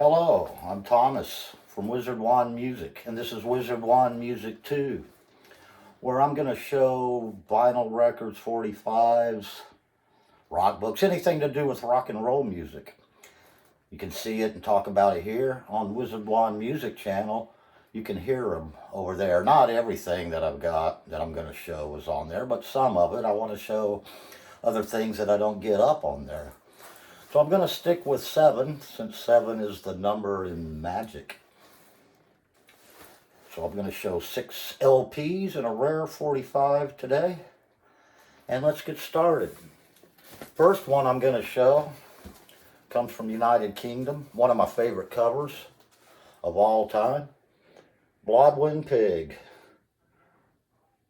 Hello, I'm Thomas from Wizard Wand Music, and this is Wizard Wand Music 2, where I'm going to show vinyl records, 45s, rock books, anything to do with rock and roll music. You can see it and talk about it here on Wizard Wand Music channel. You can hear them over there. Not everything that I've got that I'm going to show is on there, but some of it. I want to show other things that I don't get up on there. So I'm going to stick with 7, since 7 is the number in magic. So I'm going to show 6 LPs and a rare 45 today. And let's get started. First one I'm going to show comes from United Kingdom. One of my favorite covers of all time. Blodwyn Pig.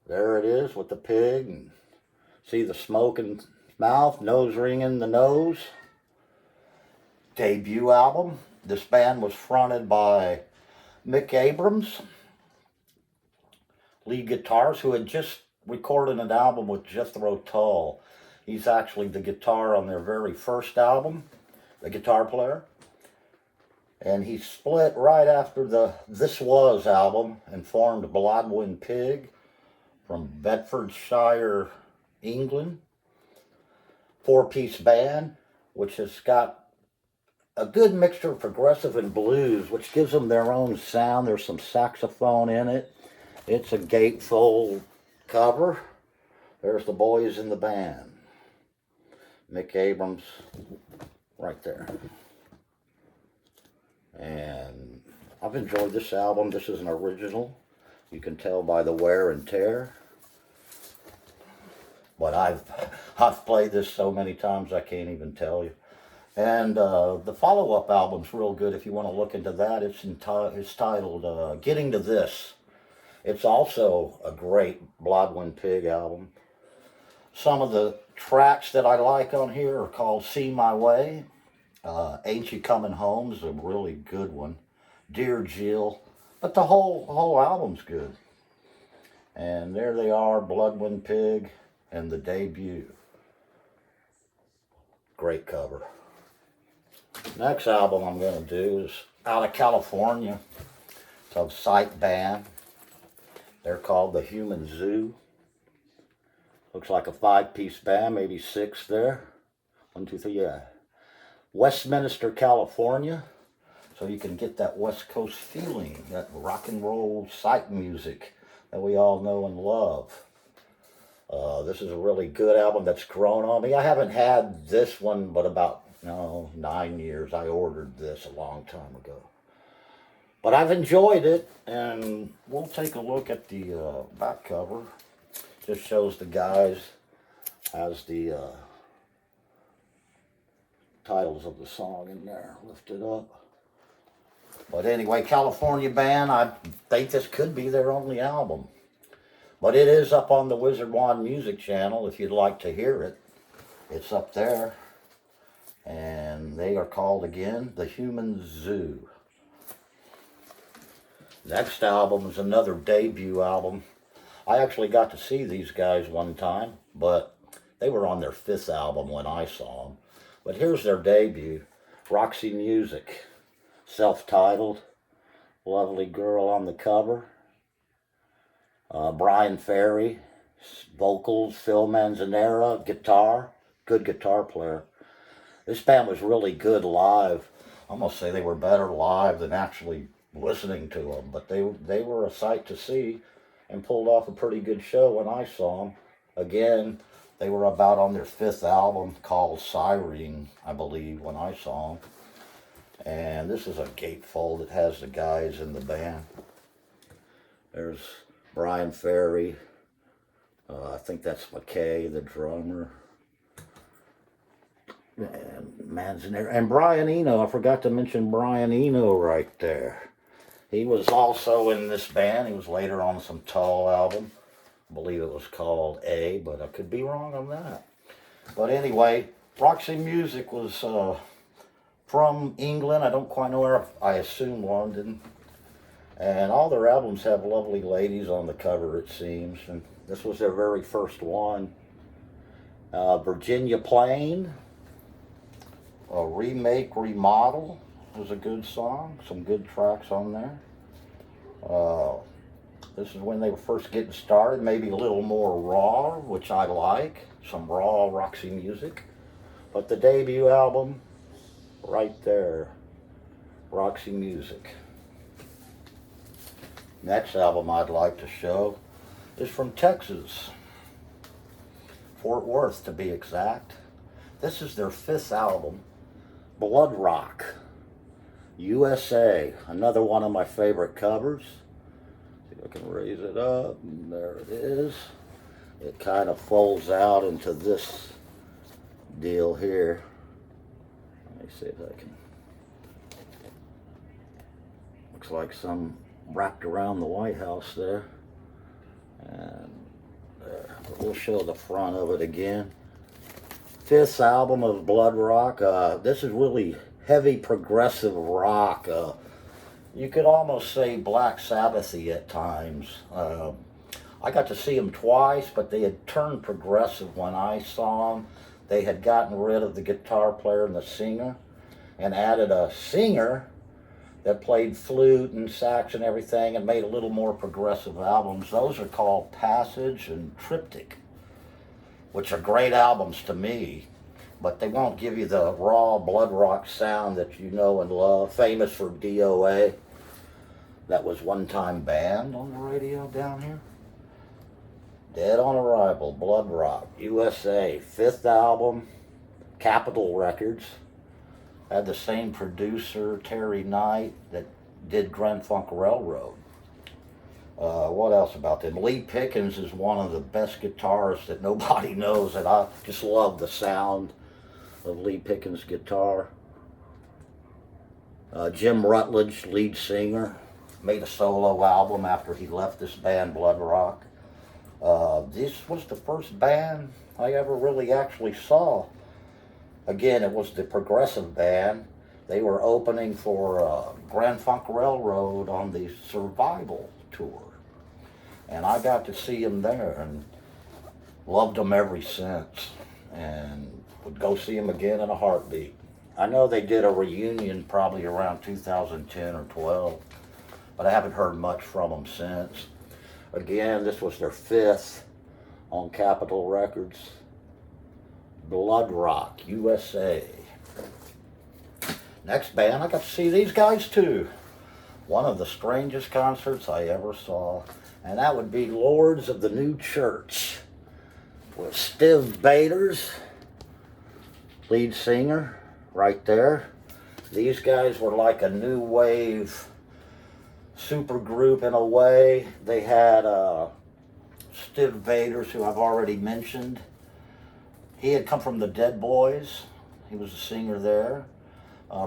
There it is with the pig. And see the smoking mouth, nose ring in the nose. Debut album. This band was fronted by Mick Abrams, lead guitarist, who had just recorded an album with Jethro Tull. He's actually the guitar on their very first album, the guitar player. And he split right after the This Was album and formed Blodwyn Pig from Bedfordshire, England. 4-piece band, which has got a good mixture of progressive and blues, which gives them their own sound. There's some saxophone in it. It's a gatefold cover. There's the boys in the band. Mick Abrams right there. And I've enjoyed this album. This is an original. You can tell by the wear and tear. But I've played this so many times I can't even tell you. And the follow-up album's real good if you want to look into that. It's titled Getting to This. It's also a great Blodwyn Pig album. Some of the tracks that I like on here are called See My Way. Ain't You Coming Home is a really good one. Dear Jill. But the whole album's good. And there they are, Blodwyn Pig and the debut. Great cover. Next album I'm going to do is out of California. It's a Sight band. They're called the Human Zoo. Looks like a 5-piece band, maybe 6 there. 1, 2, 3, yeah. Westminster, California. So you can get that West Coast feeling, that rock and roll Sight music that we all know and love. This is a really good album that's grown on me. I haven't had this one but about 9 years. I ordered this a long time ago. But I've enjoyed it, and we'll take a look at the back cover. Just shows the guys as the titles of the song in there lifted up. But anyway, California band, I think this could be their only album. But it is up on the Wizard Wand Music channel if you'd like to hear it. It's up there. And they are called again the Human Zoo. Next album is another debut album. I actually got to see these guys one time, but they were on their 5th album when I saw them. But here's their debut, Roxy Music, self-titled, lovely girl on the cover. Brian Ferry, vocals, Phil Manzanera, guitar, good guitar player. This band was really good live. I must say they were better live than actually listening to them. But they were a sight to see and pulled off a pretty good show when I saw them. Again, they were about on their 5th album called Siren, I believe, when I saw them. And this is a gatefold that has the guys in the band. There's Brian Ferry. I think that's McKay, the drummer. And Manzanera. And Brian Eno. I forgot to mention Brian Eno right there. He was also in this band. He was later on some Tull album. I believe it was called A, but I could be wrong on that. But anyway, Roxy Music was from England. I don't quite know where. I assume London. And all their albums have lovely ladies on the cover, it seems. And this was their very first one. Virginia Plain, a remake, remodel. was a good song. Some good tracks on there. Uh, this is when they were first getting started. Maybe a little more raw, which I like. Some raw Roxy music. But the debut album, right there. Roxy Music. Next album I'd like to show is from Texas. Fort Worth, to be exact. This is their 5th album, Bloodrock. U.S.A. Another one of my favorite covers. See if I can raise it up. There it is. It kind of folds out into this deal here. Let me see if I can. Looks like some wrapped around the White House there. And there. But we'll show the front of it again. 5th album of Bloodrock. This is really heavy progressive rock. You could almost say Black Sabbath-y at times. I got to see them twice, but they had turned progressive when I saw them. They had gotten rid of the guitar player and the singer and added a singer that played flute and sax and everything and made a little more progressive albums. Those are called Passage and Triptych, which are great albums to me, but they won't give you the raw Bloodrock sound that you know and love. Famous for DOA. That was one time banned on the radio down here. Dead on Arrival, Bloodrock, U.S.A. 5th album, Capitol Records. Had the same producer, Terry Knight, that did Grand Funk Railroad. What else about them? Lee Pickens is one of the best guitarists that nobody knows, and I just love the sound of Lee Pickens' guitar. Jim Rutledge, lead singer, made a solo album after he left this band, Bloodrock. This was the first band I ever really actually saw. Again, it was the progressive band. They were opening for Grand Funk Railroad on the Survival Tour. And I got to see them there and loved them ever since. And would go see them again in a heartbeat. I know they did a reunion probably around 2010 or 12, but I haven't heard much from them since. Again, this was their 5th on Capitol Records. Bloodrock, U.S.A. Next band, I got to see these guys too. One of the strangest concerts I ever saw, and that would be Lords of the New Church with Stiv Bators, lead singer, right there. These guys were like a new wave super group in a way. They had Stiv Bators, who I've already mentioned. He had come from the Dead Boys. He was a singer there.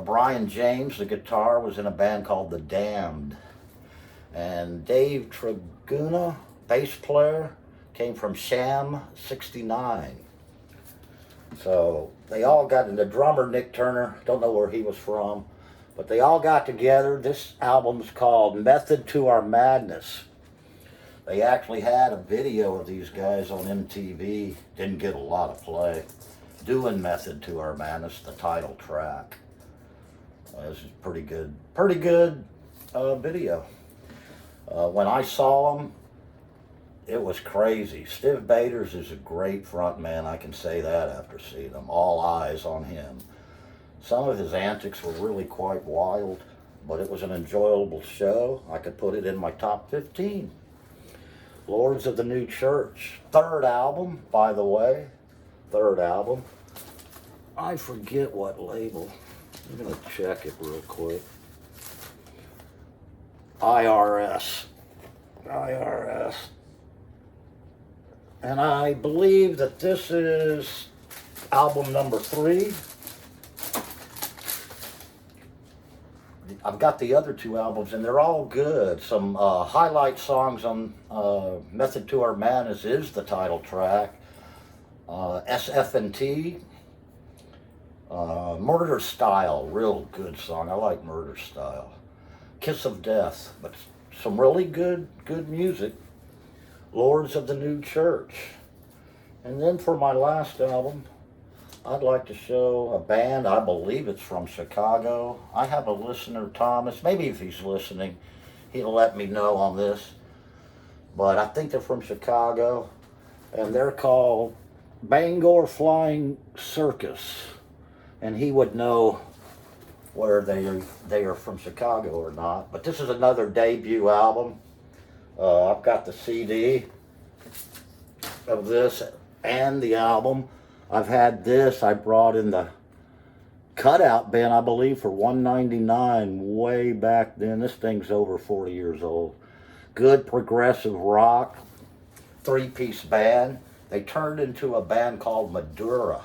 Brian James, the guitar, was in a band called The Damned. And Dave Traguna, bass player, came from Sham 69. So they all got, and the drummer, Nick Turner, don't know where he was from, but they all got together. This album's called Method to Our Madness. They actually had a video of these guys on MTV. Didn't get a lot of play. Doing Method to Our Madness, the title track. This is pretty good video. When I saw them, it was crazy. Stiv Bators is a great front man, I can say that after seeing them. All eyes on him. Some of his antics were really quite wild, but it was an enjoyable show. I could put it in my top 15. Lords of the New Church. 3rd album, by the way. 3rd album. I forget what label. I'm going to check it real quick. IRS. And I believe that this is album number 3. I've got the other 2 albums, and they're all good. Some highlight songs on Method to Our Madness is the title track. SF&T. Murder Style, real good song. I like Murder Style. Kiss of Death, but some really good music. Lords of the New Church. And then for my last album, I'd like to show a band. I believe it's from Chicago. I have a listener, Thomas. Maybe if he's listening, he'll let me know on this. But I think they're from Chicago, and they're called Bangor Flying Circus. And he would know where they are from Chicago or not. But this is another debut album. I've got the CD of this and the album. I've had this. I brought in the cutout bin, I believe, for $1.99 way back then. This thing's over 40 years old. Good progressive rock, three-piece band. They turned into a band called Madura,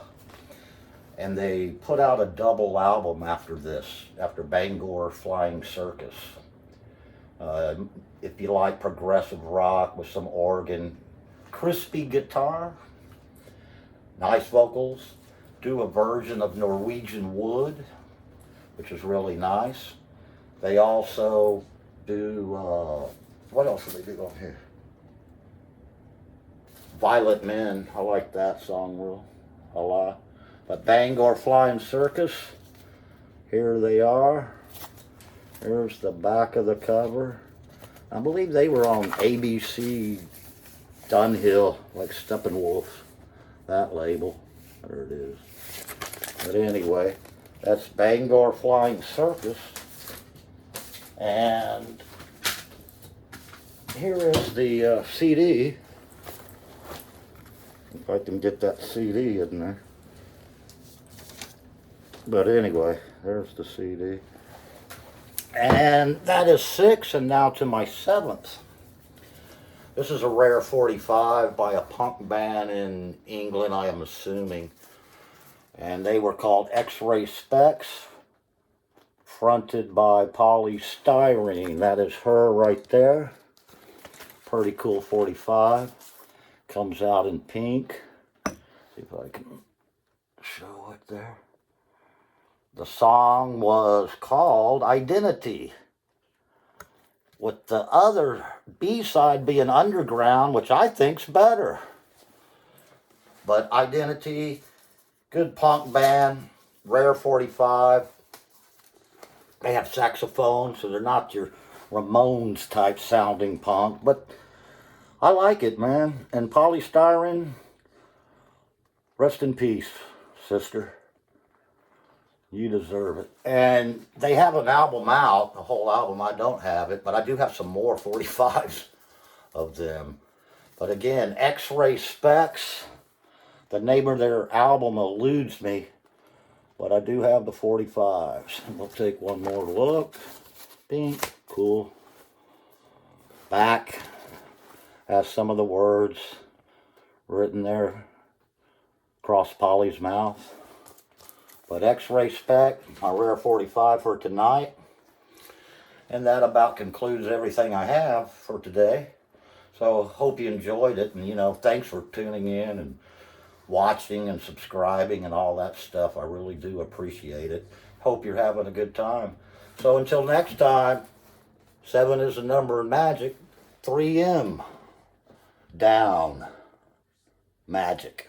and they put out a double album after this, after Bangor Flying Circus. If you like progressive rock with some organ, crispy guitar, nice vocals, do a version of Norwegian Wood, which is really nice. They also do, what else do they do on here? Violent Men, I like that song a lot. But Bangor Flying Circus, here they are. Here's the back of the cover. I believe they were on ABC Dunhill, like Steppenwolf, that label. There it is. But anyway, that's Bangor Flying Circus. And here is the CD. If I can get that CD in there. But anyway, there's the CD. And that is 6, and now to my 7th. This is a rare 45 by a punk band in England, I am assuming. And they were called X-Ray Spex, fronted by Polystyrene. That is her right there. Pretty cool 45. Comes out in pink. See if I can show it there. The song was called Identity, with the other B-side being Underground, which I think's better. But Identity, good punk band, rare 45. They have saxophone, so they're not your Ramones type sounding punk, but I like it, man. And Polystyrene, rest in peace, sister. You deserve it. And they have an album out, a whole album. I don't have it, but I do have some more 45s of them. But again, X-Ray Spex. The name of their album eludes me, but I do have the 45s. We'll take one more look. Pink, cool. Back has some of the words written there across Polly's mouth. But X-Ray Spex, my rare 45 for tonight. And that about concludes everything I have for today. So hope you enjoyed it. And, you know, thanks for tuning in and watching and subscribing and all that stuff. I really do appreciate it. Hope you're having a good time. So until next time, 7 is the number in magic. 3M. Down. Magic.